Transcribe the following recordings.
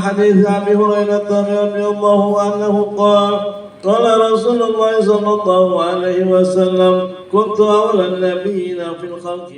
حديث أبي هريرة رضي الله عنه قال قال رسول الله صلى الله عليه وسلم كنت أولى النبيين في الخلق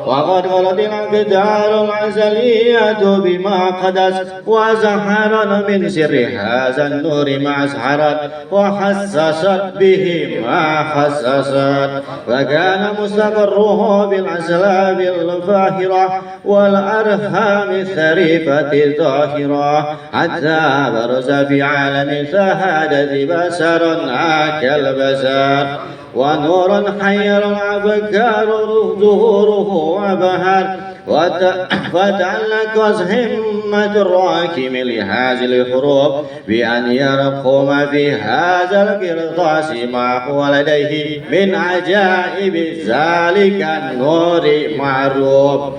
وقد غلت الأقدار العسلية بما قدس وزحرت من سر هذا النور ما أسحرت وحسست به ما حسست وكان مستقره بالأسلاب الفاخرة والأرحام الثريفة الظاهرة حتى برز في عالم الشهادة بشر كالبشر ونور حير أبكار ظهوره وبهر وتعلقت همة الراكم لهذه الحروب بأن يرقم في هذا القرطاس ما هو لديه من عجائب ذلك النور معروف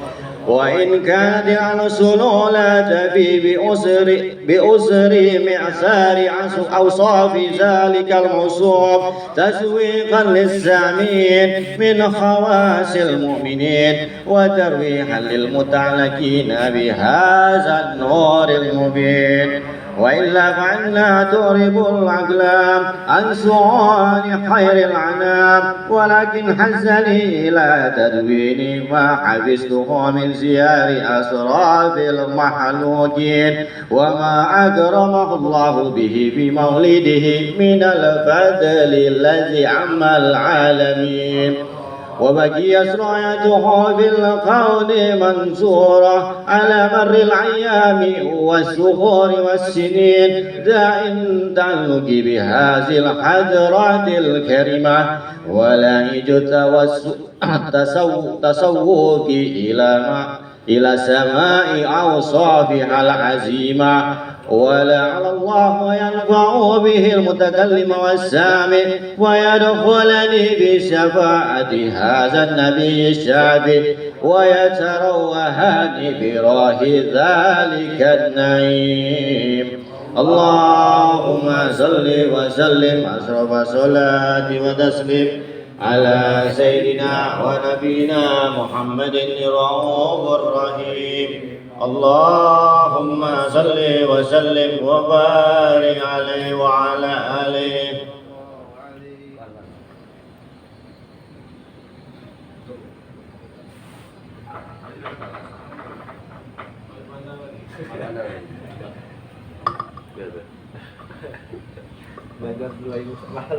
وإن كانت الأصول لا تفي بأسر معسار أوصاف ذلك الموصوف تسويقا للسامين من خواص المؤمنين وترويحا للمتعلقين بهذا النور المبين وإلا فعنا تغرب الأقلام عن سؤال خير العنام ولكن حزني إلى تدوين ما حفظته من سيار أسراب المحلوكين وما أكرمه الله به في مولده من الفضل الذي عم العالمين وبقيت رايته في الكون منصورة على مر الأيام والشهور والسنين داع تعلق بهذه الحضرات الكريمة ولا تسوق إلى سماء أوصافها العزيمة ولعل الله ينفع به المتكلم والسامع ويدخلني بشفاعة هذا النبي الشافع ويتروهني براه ذلك النعيم. اللهم صل وسلم أشرف صلاة وتسليم على سيدنا ونبينا محمد الرؤوف الرحيم. اللهم صل وسلم وبارك عليه وعلى آله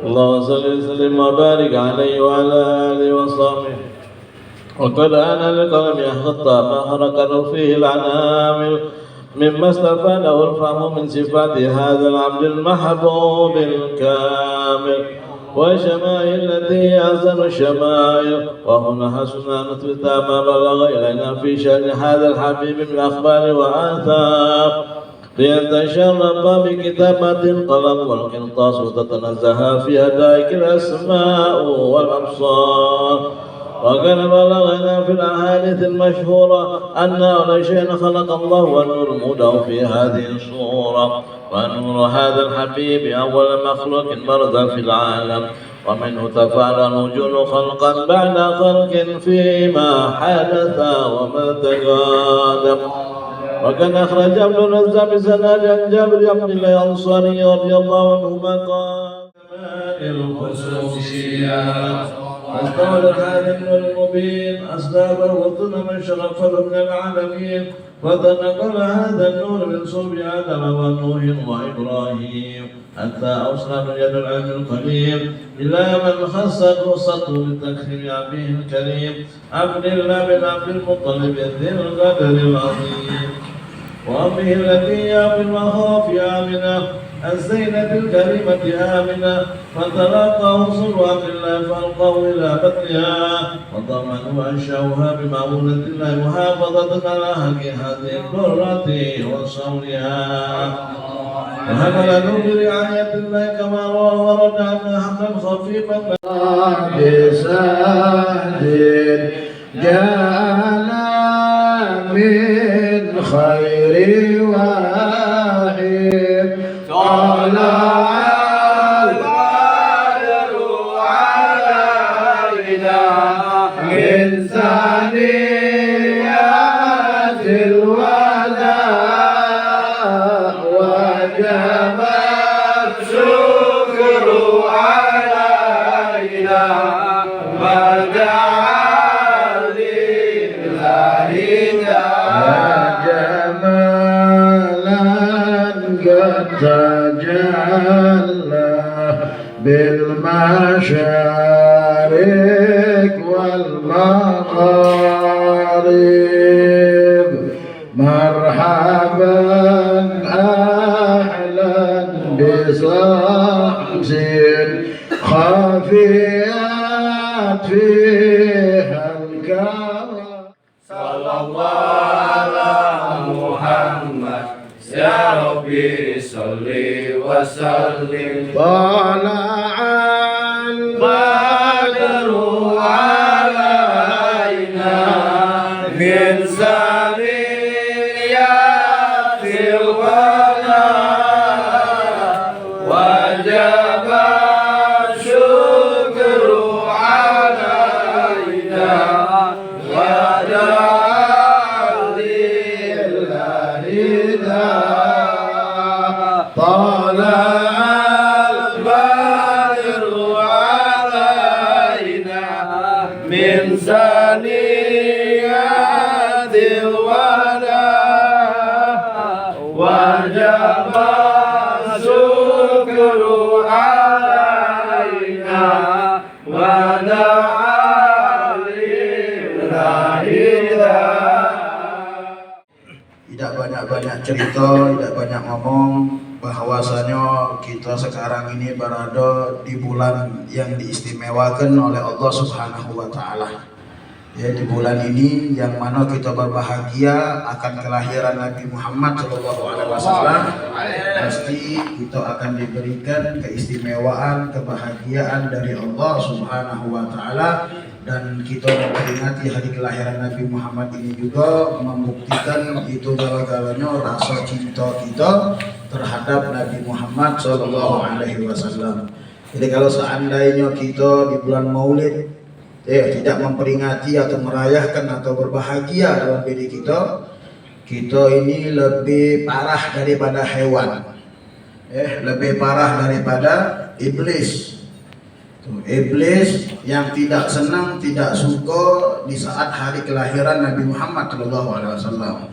اللهم صل وسلم وبارك عليه وعلى آله وصحبه. وقد أنا للقلم يخطى ما حركت فيه العنامل مما استفاده الفهم من صفات هذا العبد المحبوب الكامل وشمائل التي هي أحسن الشمائل. وهنا حسنا نثبت ما بلغ إلينا في شأن هذا الحبيب من أخبار وآثار ليتشرف بكتابة القلم والقرطاس وتتنزه في هدائك الأسماء والأبصار. وقد بلغنا في الأحاديث المشهورة أن أول شيء خلق الله والنور موضع في هذه الصورة ونور هذا الحبيب أول مخلوق برز في العالم ومنه تفعل الوجود خلقا بعد خلق فيما حدث وما تقادم. وكان أخرج ابن نزار بسند عن جابر بن عبد الله الأنصاري رضي الله عنهما قال الخصوصية وقال الحالم المبين أسبابه وطن من شرف من العالمين فتنقل هذا النور من صلب آدم ونوح وإبراهيم حتى أوصل من يد العلم القديم إلى من خصت وسطه بتكريم أبيه الكريم عبد الله بن عبد المطلب ذي القدر العظيم وأمه التي يا بالمخاف آمنة الزينة الكريمة آمنة فتلقاه صلوا عبد الله فألقاه إلى بطنها وضمنوا وأنشأوها بمعونة الله محافظة على حق هذه القرة وصولها وحملته برعاية الله كما ورد عنه حملا خفيفا بسند جاءنا من خير واحد طلع البدر علينا من ثنيات الوداع بالمشارق والمغارب مرحبا أهلا بصحب خفيت فيها الكرم صلى الله على محمد يا ربي صل وسلم طلع البدر علينا من ثنيات الوداع وجب الشكر علينا ودعا لله طلع البدر علينا من ثنيات الوداع وجب الشكر علينا ودعا tidak banyak-banyak cerita, tidak banyak ngomong, bahwasanya kita sekarang ini berada di bulan yang diistimewakan oleh Allah Subhanahu wa Ta'ala. Ya, di bulan ini yang mana kita berbahagia akan kelahiran Nabi Muhammad SAW. Pasti kita akan diberikan keistimewaan, kebahagiaan dari Allah Subhanahu wa Ta'ala, dan kita memperingati hari kelahiran Nabi Muhammad ini juga membuktikan itu galanya rasa cinta kita terhadap Nabi Muhammad SAW. Jadi kalau seandainya kita di bulan Maulid tidak memperingati atau merayakan atau berbahagia dalam diri kita ini lebih parah daripada hewan, lebih parah daripada iblis. Iblis yang tidak senang, tidak suka di saat hari kelahiran Nabi Muhammad SAW.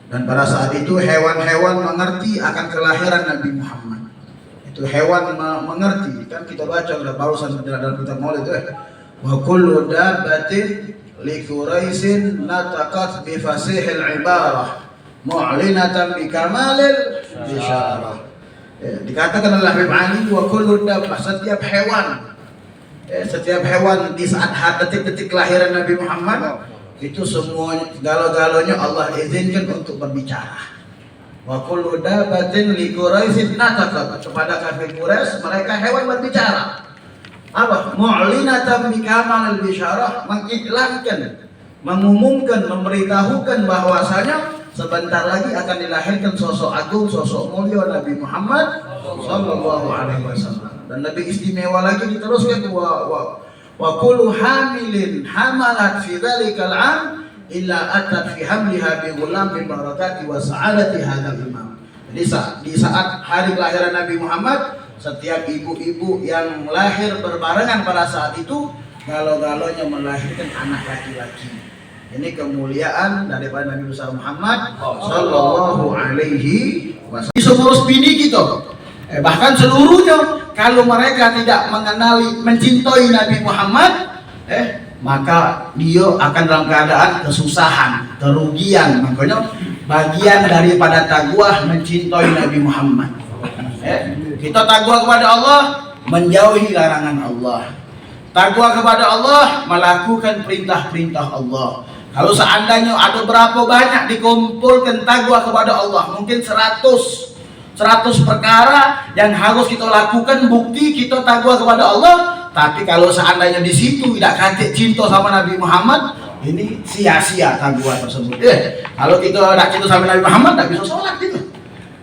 Dan pada saat itu hewan-hewan mengerti akan kelahiran Nabi Muhammad. Itu hewan mengerti, kan kita baca barusan dalam kitab Maulid itu. Wa kullu dabbatin li Quraisyin nataqat bi fasihil ibarah mu'linatan bi kamalil isyarah. Dikatakan oleh Habib Ali, wa kullu dabbah, setiap hewan di saat detik-detik kelahiran Nabi Muhammad itu semua galo-galonya Allah izinkan untuk berbicara. Wa kullu dabbatin li Quraisyin nataqat, kepada kafir Quraisy mereka hewan berbicara. Apa? Mu'linatan bikamal al-bisyarah, mengiklankan, mengumumkan, memberitahukan bahwasanya sebentar lagi akan dilahirkan sosok agung, sosok mulia Nabi Muhammad sallallahu alaihi wasallam. Dan lebih istimewa lagi diteruskan wa kullu hamilin hamalat fi dzalikal am illa atat fi hamliha bi ghulam min barakati wa sa'adati hadzal imam. Jadi di saat hari kelahiran Nabi Muhammad, setiap ibu-ibu yang lahir berbarengan pada saat itu galo-galonya melahirkan anak laki-laki. Ini kemuliaan daripada Nabi besar Muhammad sallallahu alaihi wasallam. Seluruh bini kita, bahkan seluruhnya, kalau mereka tidak mengenali, mencintai Nabi Muhammad, maka dia akan dalam keadaan kesusahan, kerugian. Makanya bagian daripada taqwa mencintai Nabi Muhammad. Kita takwa kepada Allah, menjauhi larangan Allah. Takwa kepada Allah, melakukan perintah-perintah Allah. Kalau seandainya ada berapa banyak dikumpulkan takwa kepada Allah, mungkin 100 perkara yang harus kita lakukan, bukti kita takwa kepada Allah. Tapi kalau seandainya di situ tidak kata cinta sama Nabi Muhammad, ini sia-sia takwa tersebut. Kalau kita tidak cinta sama Nabi Muhammad, tidak bisa sholat gitu.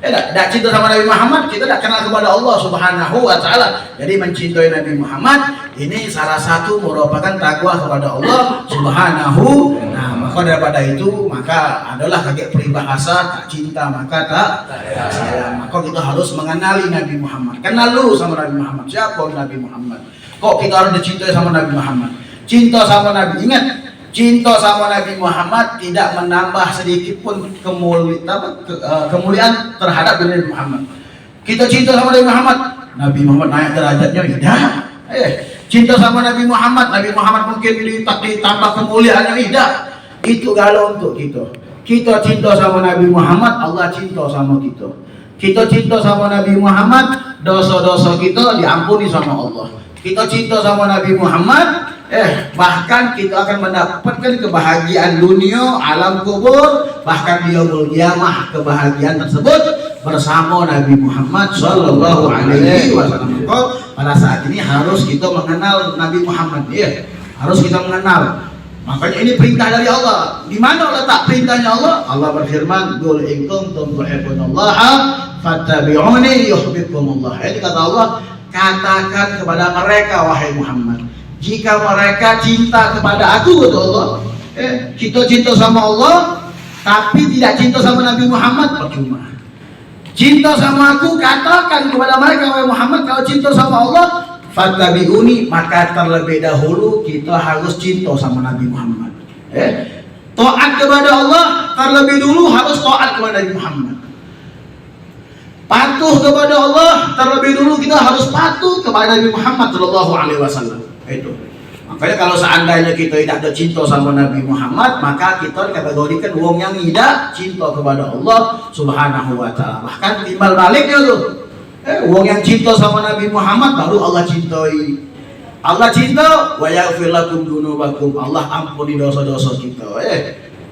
Tidak cinta sama Nabi Muhammad, kita tidak kenal kepada Allah Subhanahu wa Ta'ala. Jadi mencintai Nabi Muhammad ini salah satu merupakan takwa kepada Allah Subhanahu. Nah, maka daripada itu, maka adalah kakek peribahasa, tak cinta maka tak sayang. Maka kita harus mengenali Nabi Muhammad. Kenal dulu sama Nabi Muhammad. Siapa Nabi Muhammad? Kok kita harus dicintai sama Nabi Muhammad? Cinta sama Nabi, ingat, cinta sama Nabi Muhammad tidak menambah sedikit pun kemuliaan terhadap Nabi Muhammad. Kita cinta sama Nabi Muhammad, Nabi Muhammad naik derajatnya, tidak. Cinta sama Nabi Muhammad mungkin ditambah kemuliaannya, tidak. Itu galau untuk kita. Kita cinta sama Nabi Muhammad, Allah cinta sama kita. Kita cinta sama Nabi Muhammad, dosa-dosa kita diampuni sama Allah. Kita cinta sama Nabi Muhammad, bahkan kita akan mendapatkan kebahagiaan dunia, alam kubur, bahkan di yaumul qiyamah kebahagiaan tersebut bersama Nabi Muhammad sallallahu alaihi wasallam. Pada saat ini harus kita mengenal Nabi Muhammad, harus kita mengenal. Makanya ini perintah dari Allah. Di mana letak perintahnya Allah? Allah berfirman, "Qul in kuntum tuhibbunallaha fattabi'uni yuhibbukumullah." Ini kata Allah, katakan kepada mereka wahai Muhammad, jika mereka cinta kepada aku, kata Allah. Kita cinta sama Allah tapi tidak cinta sama Nabi Muhammad, percuma. Cinta sama aku, katakan kepada mereka wahai Muhammad, kalau cinta sama Allah, fattabi'uni, maka terlebih dahulu kita harus cinta sama Nabi Muhammad. Taat kepada Allah terlebih dulu harus taat kepada Nabi Muhammad. Patuh kepada Allah terlebih dulu kita harus patuh kepada Nabi Muhammad sallallahu alaihi wasallam. Itu. Makanya kalau seandainya kita tidak ada cinta sama Nabi Muhammad, maka kita kategorikan wong yang tidak cinta kepada Allah Subhanahu wa taala. Bahkan timbal baliknya tuh. Wong yang cinta sama Nabi Muhammad baru Allah cintai. Allah cinta, wa yaghfir lakum dzunubakum. Allah ampuni dosa-dosa kita.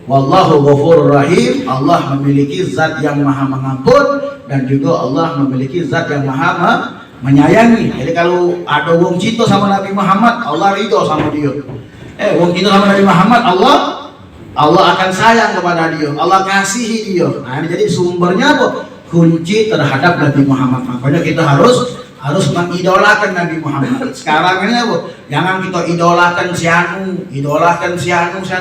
Wallahu ghafurur rahim. Allah memiliki zat yang maha mengampun dan juga Allah memiliki zat yang maha menyayangi. Jadi kalau ada wong cinta sama Nabi Muhammad, Allah ridho sama dia. Wong cinta sama Nabi Muhammad, Allah akan sayang kepada dia. Allah kasihi dia. Nah, ini jadi sumbernya apa? Kunci terhadap Nabi Muhammad. Makanya kita harus mengidolakan Nabi Muhammad. Sekarang ini apa? Jangan kita idolakan si anu,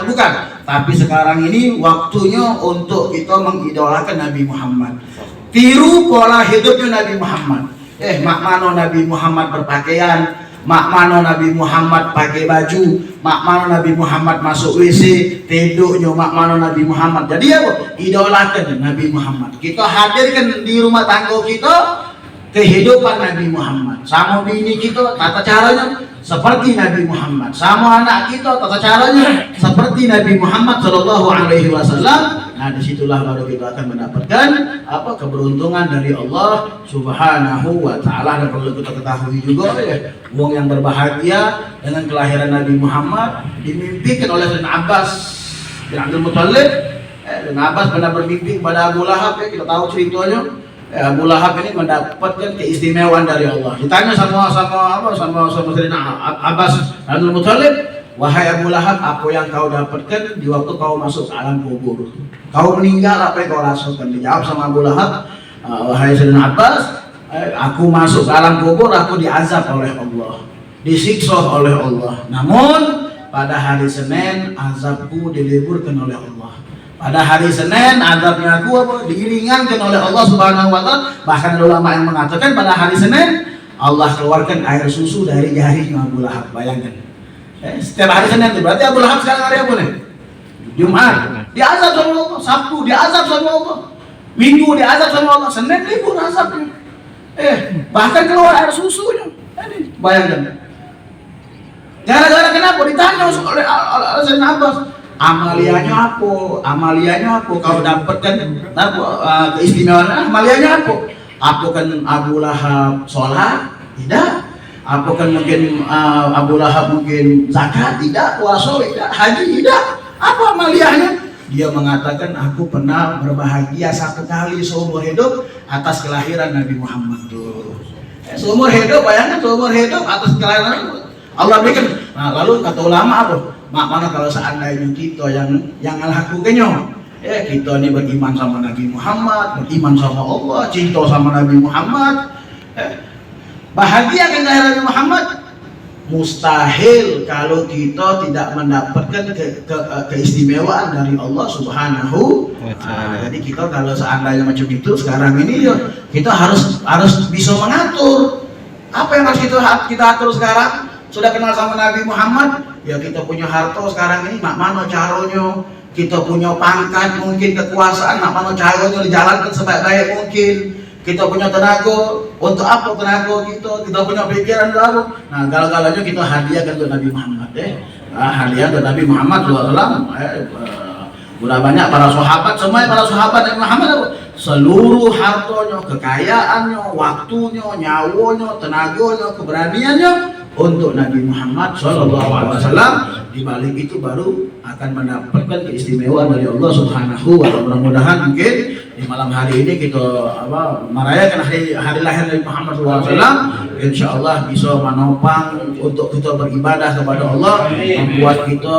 bukan. Tapi sekarang ini waktunya untuk kita mengidolakan Nabi Muhammad. Tiru pola hidupnya Nabi Muhammad. Mak mano Nabi Muhammad berpakaian, mak mano Nabi Muhammad pakai baju, mak mano Nabi Muhammad masuk WC, tidurnya mak mano Nabi Muhammad. Jadi apa? Idolakan Nabi Muhammad. Kita hadirkan di rumah tangga kita kehidupan Nabi Muhammad. Sama bini kita tata caranya seperti Nabi Muhammad. Sama anak kita tata caranya seperti Nabi Muhammad sallallahu alaihi wasallam. Nah, disitulah baru kita akan mendapatkan keberuntungan dari Allah Subhanahu wa taala. Dan perlu kita ketahui juga wong yang berbahagia dengan kelahiran Nabi Muhammad dimimpikan oleh Sayyidina Abbas bin Abdul Muttalib. Sayyidina Abbas pernah bermimpi kepada Abu Lahab, kita tahu ceritanya. Abu Lahab ini mendapatkan keistimewaan dari Allah. Ditanya sama Sayyidina Abbas bin Abdul Muttalib, wahai Abu Lahab, apa yang kau dapatkan di waktu kau masuk ke alam kubur? Kau meninggal, apa yang kau rasakan? Dijawab sama Abu Lahab, wahai Sayyidina Abbas, aku masuk ke alam kubur, aku diazab oleh Allah, disiksa oleh Allah. Namun pada hari Senin azabku diliburkan oleh Allah. Pada hari Senin azabnya aku diringankan oleh Allah Subhanahu wa taala. Bahkan ulama yang mengatakan pada hari Senin Allah keluarkan air susu dari jarinya Abu Lahab. Bayangkan. Setiap hari Senin itu berarti Abu Lahab sekarang hari apa nih? Jumat. Diazab sama Allah. Sabtu diazab sama Allah. Minggu diazab sama Allah. Senin libur azabnya. Bahkan keluar air susunya. Ini bayangkan. Gara-gara kenapa? Ditanya oleh Sayyidina Abbas. Amaliyanya apa? Kau dapatkan keistimewaan amaliyanya apa? Apa kan Abu Lahab sholat? Tidak. Apa kan mungkin Abu Lahab mungkin zakat? Tidak. Puasa? Tidak. Haji? Tidak. Apa amaliyahnya? Dia mengatakan, aku pernah berbahagia satu kali seumur hidup atas kelahiran Nabi Muhammad. Seumur hidup, bayangkan seumur hidup atas kelahiran Allah berikan. Nah, lalu kata ulama apa? Mana kalau seandainya kita yang lakukannya, kita ini beriman sama Nabi Muhammad, beriman sama Allah, cinta sama Nabi Muhammad, bahagia dengan Nabi Muhammad. Mustahil kalau kita tidak mendapatkan keistimewaan dari Allah Subhanahu wa taala. Jadi kita kalau seandainya macam itu sekarang ini kita harus bisa mengatur apa yang harus kita atur sekarang. Sudah kenal sama Nabi Muhammad, ya kita punya harta sekarang ini, mak mana caranya? Kita punya pangkat, mungkin kekuasaan, mak mana caranya dijalankan sebaik-baik mungkin. Kita punya tenaga, Untuk apa tenaga kita punya pikiran baru. Nah, galau-galaunya kita hadiahkan untuk Nabi Muhammad hadiah untuk Nabi Muhammad SAW. Udah banyak para sahabat, semua para sahabat Nabi Muhammad seluruh hartanya, kekayaannya, waktunya, nyawanya, tenaganya, keberaniannya untuk Nabi Muhammad SAW. Di balik itu baru akan mendapatkan keistimewaan dari Allah Subhanahu wa Ta'ala. Mudah-mudahan mungkin di malam hari ini kita merayakan hari lahir Nabi Muhammad SAW. Insya Allah bisa menopang untuk kita beribadah kepada Allah, membuat kita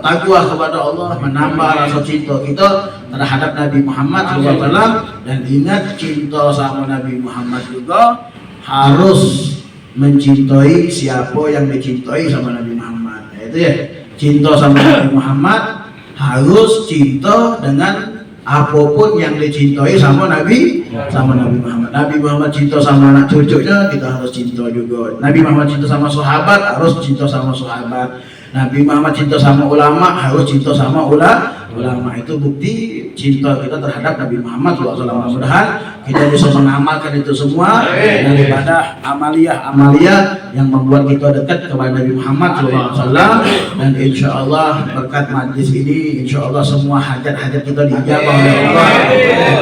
takwa kepada Allah, menambah rasa cinta kita terhadap Nabi Muhammad SAW. Dan ingat, cinta sama Nabi Muhammad juga harus mencintai siapa yang dicintai sama Nabi Muhammad. Itu ya, cinta sama Nabi Muhammad harus cinta dengan apapun yang dicintai sama Nabi Muhammad. Nabi Muhammad cinta sama anak cucunya, kita harus cinta juga. Nabi Muhammad cinta sama sahabat, harus cinta sama sahabat. Nabi Muhammad cinta sama ulama, harus cinta sama ulama. Itu bukti cinta kita terhadap Nabi Muhammad SAW. Mudah-mudahan kita bisa mengamalkan itu semua daripada amalia yang membuat kita dekat kepada Nabi Muhammad SAW. Dan insya Allah berkat majlis ini, insya Allah semua hajat-hajat kita dijabah oleh Allah.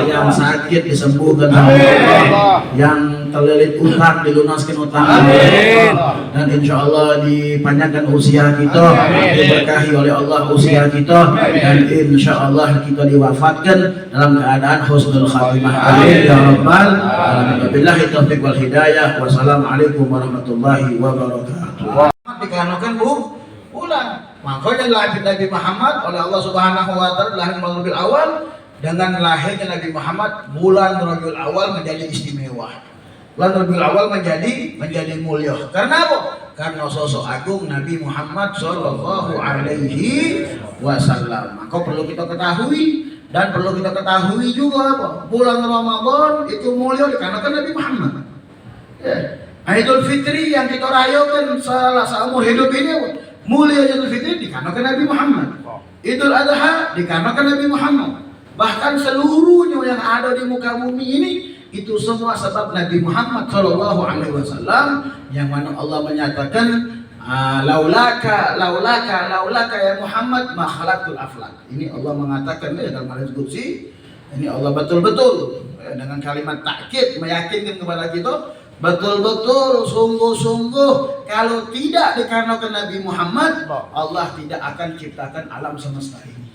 Yang sakit disembuhkan oleh Allah, yang terlilit utang dilunaskan utang oleh Allah. Dan insya Allah dipanjangkan usia kita, diberkahi oleh Allah usia kita, dan insya Allah kita diwafatkan dalam keadaan husnul khatimah. Amin ya rabbal alamin. Billahi taufiq wal hidayah. Wassalamualaikum warahmatullahi wabarakatuh. Dikarenakan bulan, makanya lahir Nabi Muhammad oleh Allah Subhanahu wa Ta'ala lahir Rabiul Awal. Dengan lahirnya Nabi Muhammad, bulan Rabiul Awal menjadi istimewa. Bulan Rabiul Awal menjadi mulia. Karena apa? Karena sosok agung Nabi Muhammad Sallallahu Alaihi Wasallam. Maka perlu kita ketahui, dan perlu kita ketahui juga apa? Bulan Ramadan itu mulia dikarenakan Nabi Muhammad. Idul Fitri yang kita rayakan seumur hidup ini, mulia Idul Fitri dikarenakan Nabi Muhammad. Idul Adha dikarenakan Nabi Muhammad. Bahkan seluruhnya yang ada di muka bumi ini, itu semua sebab Nabi Muhammad Shallallahu Alaihi Wasallam, yang mana Allah menyatakan laulaka ya Muhammad ma khalaqtul aflak. Ini Allah mengatakan dalam hadis qudsi. Ini Allah betul-betul dengan kalimat takkid meyakinkan kepada kita, betul-betul sungguh-sungguh kalau tidak dikarenakan Nabi Muhammad, Allah tidak akan ciptakan alam semesta ini.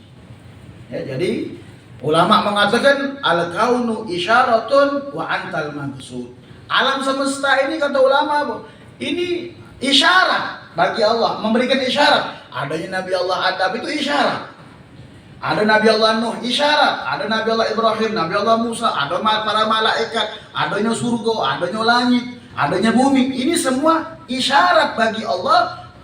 Ya, jadi ulama mengatakan al-kaunu isyaratun wa antal maqsud. Alam semesta ini, kata ulama, ini isyarat bagi Allah, memberikan isyarat. Adanya Nabi Allah Adam itu isyarat. Ada Nabi Allah Nuh isyarat, ada Nabi Allah Ibrahim, Nabi Allah Musa, ada para malaikat, adanya surga, adanya langit, adanya bumi. Ini semua isyarat bagi Allah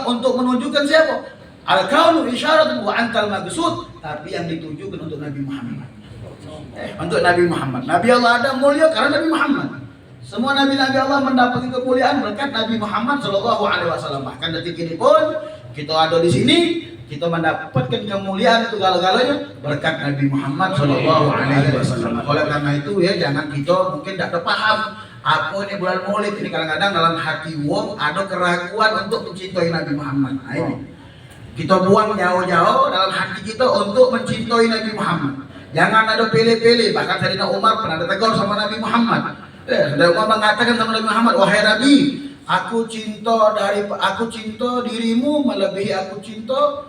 untuk menunjukkan siapa? Al-kaunu isyarat wa antal maqsud, tapi yang ditujukan untuk Nabi Muhammad. Untuk Nabi Muhammad. Nabi Allah Adam mulia karena Nabi Muhammad. Semua nabi-nabi Allah mendapatkan kemuliaan berkat Nabi Muhammad Shallallahu Alaihi Wasallam. Bahkan detik ini pun kita ada di sini, kita mendapatkan kemuliaan itu galanya berkat Nabi Muhammad Shallallahu Alaihi Wasallam. Oleh karena itu ya, jangan kita mungkin tidak paham apa ini bulan Maulid ini. Kadang-kadang dalam hati wong ada keraguan untuk mencintai Nabi Muhammad. Nah, ini kita buang jauh-jauh dalam hati kita untuk mencintai Nabi Muhammad. Jangan ada pilih-pilih. Bahkan Sayyidina Umar pernah ditegur sama Nabi Muhammad. Sayyidina Umar mengatakan sama Nabi Muhammad, wahai Nabi, aku cinta dirimu melebihi aku cinta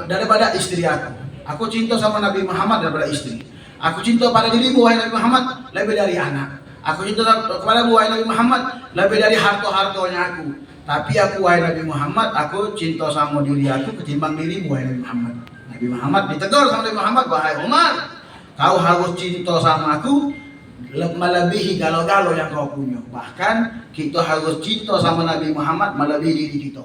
daripada istri aku. Aku cinta sama Nabi Muhammad daripada istri. Aku cinta pada dirimu wahai Nabi Muhammad lebih dari anak. Aku cinta kepadamu wahai Nabi Muhammad lebih dari harta-hartanya aku. Tapi aku wahai Nabi Muhammad, aku cinta sama diri aku ketimbang dirimu wahai Nabi Muhammad. Nabi Muhammad ditegur sama Nabi Muhammad, wahai Umar, kau harus cinta sama aku melebihi galau-galau yang kau punya. Bahkan kita harus cinta sama Nabi Muhammad melebihi diri kita.